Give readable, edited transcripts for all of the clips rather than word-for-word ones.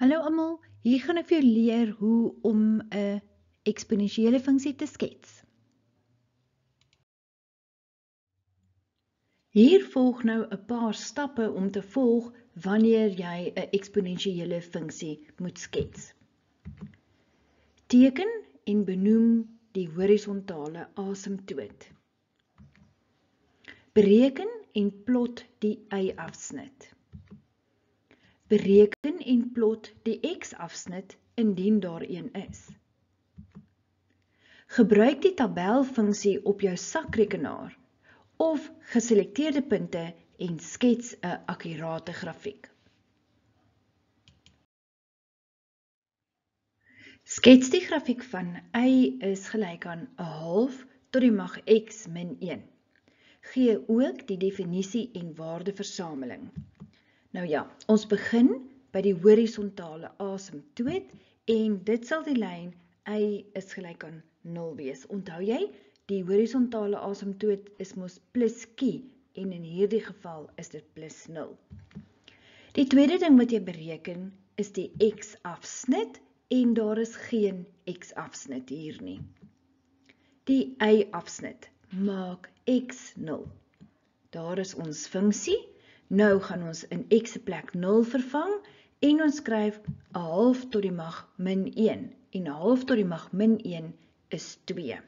Hallo almal, hier gaan ek vir jou leer hoe om 'n eksponensiële funksie te skets. Hier volg nou 'n paar stappe om te volg wanneer jy 'n eksponensiële funksie moet skets. Teken en benoem die horisontale asymptoot. Bereken en plot die y-afsnit. Bereken en plot die x-afsnit indien daar een is. Gebruik die tabelfunksie op jou sakrekenaar of geselekteerde punte en skets 'n akkurate grafiek. Skets die grafiek van y is gelyk aan 1/2 tot die mag x min 1. Gee ook die definisie en waardeversameling. Nou ja, ons begin by die horisontale asymptoot en dit sal die lyn y is gelyk aan 0 wees. Onthou jy, die horisontale asymptoot is mos plus q en in hierdie geval is dit plus 0. Die tweede ding wat jy bereken is die x-afsnit en daar is geen x-afsnit hier nie. Die y-afsnit maak x 0. Daar is ons funksie. Nou gaan ons in x se plek 0 vervang en ons skryf 1/2 tot die mag min 1 en 1/2 tot die mag min 1 is 2.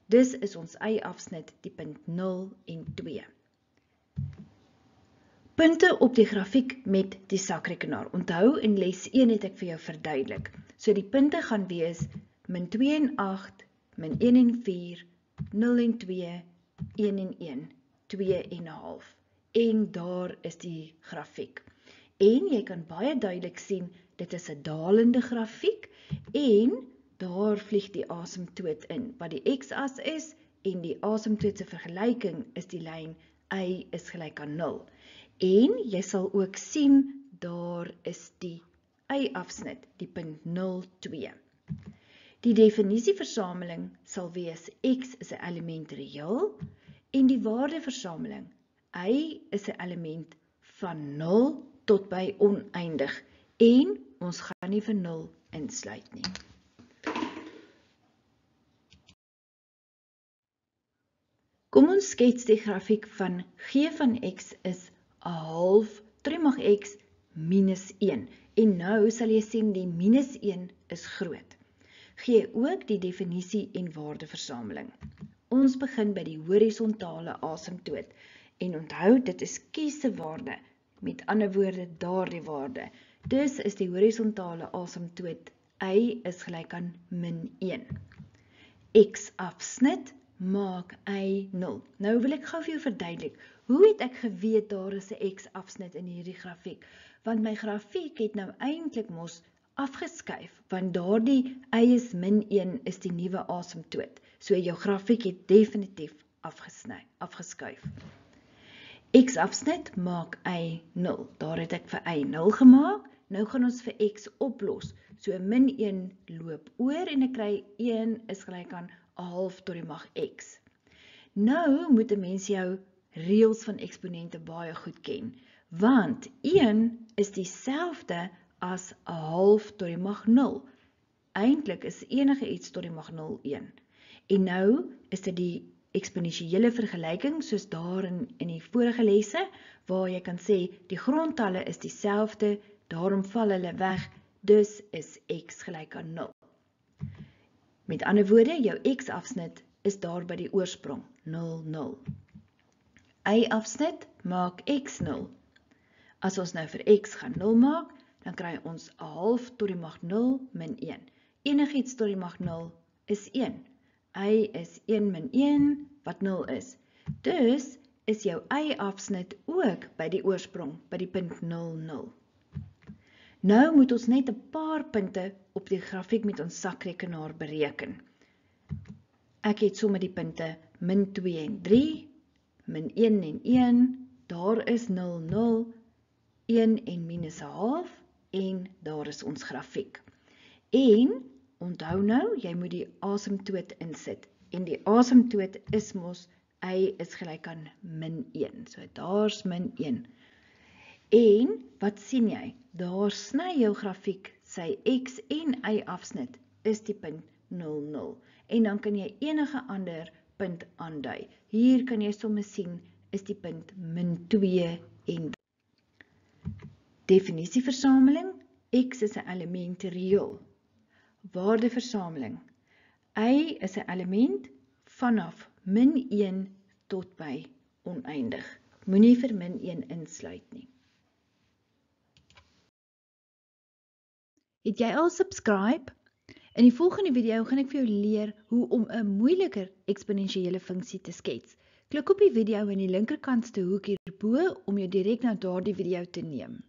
Dis is ons y-afsnit die punt 0 en 2. Punte op die grafiek met die sakrekenaar. Onthou, in les 1 het ek vir jou verduidelik. So die punte gaan wees min 2 en 8, min 1 en 4, 0 en 2, 1 en 1, 2 en 1/2. En daar is die grafiek. En jy kan baie duidelik sien, dit is 'n dalende grafiek en daar vlieg die asymptoot in, wat die x-as is en die asymptoot se vergelyking is die lyn y is gelyk aan 0. En jy sal ook sien, daar is die y-afsnit, die punt 0,2. Die definisieversameling sal wees x is 'n element reëel en die waardeversameling y is 'n element van 0 tot by oneindig en ons gaan nie vir 0 insluit nie. Kom ons skets die grafiek van g van x is 1/2 tot die mag x minus 1. En nou sal jy sien die minus 1 is groot. Gee ook die definisie en waardeversameling. Ons begin by die horisontale asymptoot. En onthou, dit is q se waarde, met ander woorde daardie waarde. Dus is die horisontale asymptoot y is gelyk aan min 1. X-afsnit maak y 0. Nou wil ek gou vir jou verduidelik, hoe het ek geweet daar is 'n x-afsnit in hierdie grafiek? Want my grafiek het nou eintlik mos afgeskuif, want daardie y is min 1 is die nuwe asymptoot. So jou grafiek het definitief afgeskuif. X-afsnit maak y 0. Daar het ek vir y 0 gemaak. Nou gaan ons vir x oplos. So min 1 loop oor en ek kry 1 is gelyk aan 1/2 tot die mag x. Nou moet 'n mens jou reëls van eksponente baie goed ken, want 1 is dieselfde as 1/2 tot die mag 0. Eintlik is enige iets tot die mag 0 1. En nou is dit die eksponensiële vergelyking soos daar in die vorige lesse, waar jy kan sê die grondtalle is dieselfde, daarom val hulle weg, dus is x gelyk aan 0. Met ander woorde, jou x-afsnit is daar by die oorsprong, 0, 0. Y-afsnit maak x 0. As ons nou vir x gaan 0 maak, dan kry ons 1/2 tot die mag 0 min 1. Enigiets tot die mag 0 is 1. Y is 1 min 1, wat 0 is. Dus is jou y-afsnit ook by die oorsprong, by die punt 0, 0. Nou moet ons net 'n paar punte op die grafiek met ons sakrekenaar bereken. Ek het sommer die punte min 2 en 3, min 1 en 1, daar is 0, 0, 1 en minus 1/2 en daar is ons grafiek. En onthou nou, jy moet die asymptoot insit. En die asymptoot is mos y is gelyk aan min 1. So daar's min 1. En wat sien jy? Daar sny jou grafiek sy x en y afsnit is die punt 0, 0. En dan kan jy enige ander punt aandui. Hier kan jy sommer sien, is die punt -2 en 3. Definisieversameling, x is 'n element reël. Waardeversameling, y is 'n element vanaf -1 tot by oneindig. Moenie vir -1 insluit nie. Het jy al subscribe? In die volgende video gaan ek vir jou leer hoe om 'n moeiliker eksponensiële funksie te skets. Klik op die video in die linkerkantste hoek hierbo om jou direk na daardie video te neem.